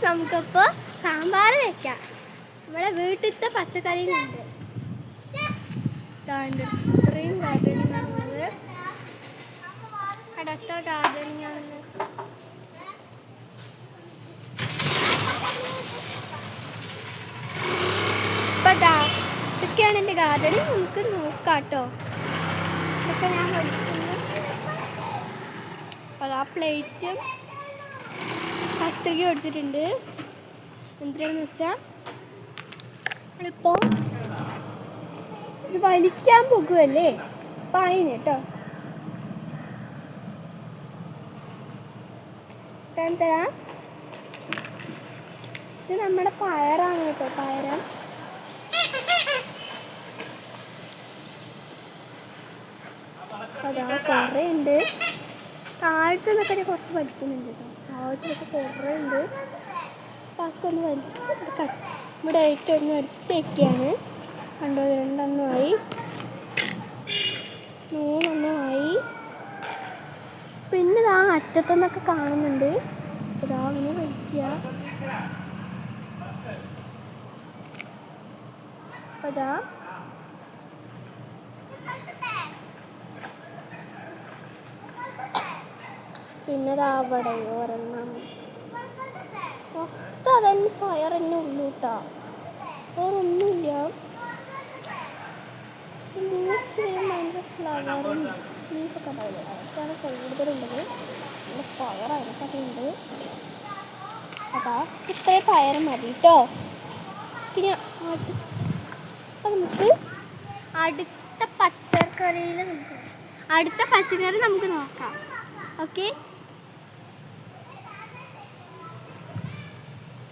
നമുക്കിപ്പോൾ സാമ്പാർ വെക്കാം. നമ്മുടെ വീട്ടിലത്തെ പച്ചക്കറികളുണ്ട്. ഇത്രയും ഗാർഡനിങ് ആണുള്ളത്. അടുത്ത ഗാർഡനിങ് ആണുള്ളത്. അപ്പം ഇതൊക്കെയാണ് എൻ്റെ ഗാർഡനിങ്. നമുക്ക് നോക്കാം കേട്ടോ. ഇതൊക്കെ ഞാൻ പഠിക്കുന്നു. അപ്പോൾ ആ പ്ലേറ്റും കത്രിക കൊടുത്തിട്ടുണ്ട്. എന്തിനാണെന്ന് വെച്ചാൽ നമ്മളിപ്പോൾ ഇത് വലിക്കാൻ പോകുമല്ലേ, അപ്പം അതിന് കേട്ടോ. തരാം. ഇത് നമ്മുടെ പയറാണ് കേട്ടോ, പയറ്. അതാ കുറേ ഉണ്ട്. താഴത്തെ നിന്നൊക്കെ കുറച്ച് വലിക്കുന്നുണ്ട് കേട്ടോ. താഴത്തൊക്കെ കുറേ ഉണ്ട്. അപ്പം അതൊക്കെ ഒന്ന് വലിച്ച് ഇവിടെ ആയിട്ടൊന്ന് എടുത്തേക്കാണ്. കണ്ടോ, 2 എണ്ണമായി, 3 എണ്ണമായി. പിന്നെ ഇതാ അറ്റത്തുനിന്നൊക്കെ കാണുന്നുണ്ട്. ഇതാ അങ്ങനെ വലിക്കുക. അതാ പിന്നെ അവിടെ ഒരെണ്ണം മൊത്തം അതന്നെ പയർ തന്നെ ഉള്ളൂ കേട്ടോ. വേറൊന്നുമില്ല. ഭയങ്കര ഫ്ലവറും ലീഫൊക്കെ ഉണ്ടാവില്ല, അതൊക്കെയാണ് കൂടുതലുള്ളത്. പിന്നെ പയർ അതിനൊക്കെ ഉണ്ട്. അതാ ഇത്രയും പയർ മതി കേട്ടോ. പിന്നെ നമുക്ക് അടുത്ത പച്ചക്കറി നമുക്ക് നോക്കാം. ഓക്കെ.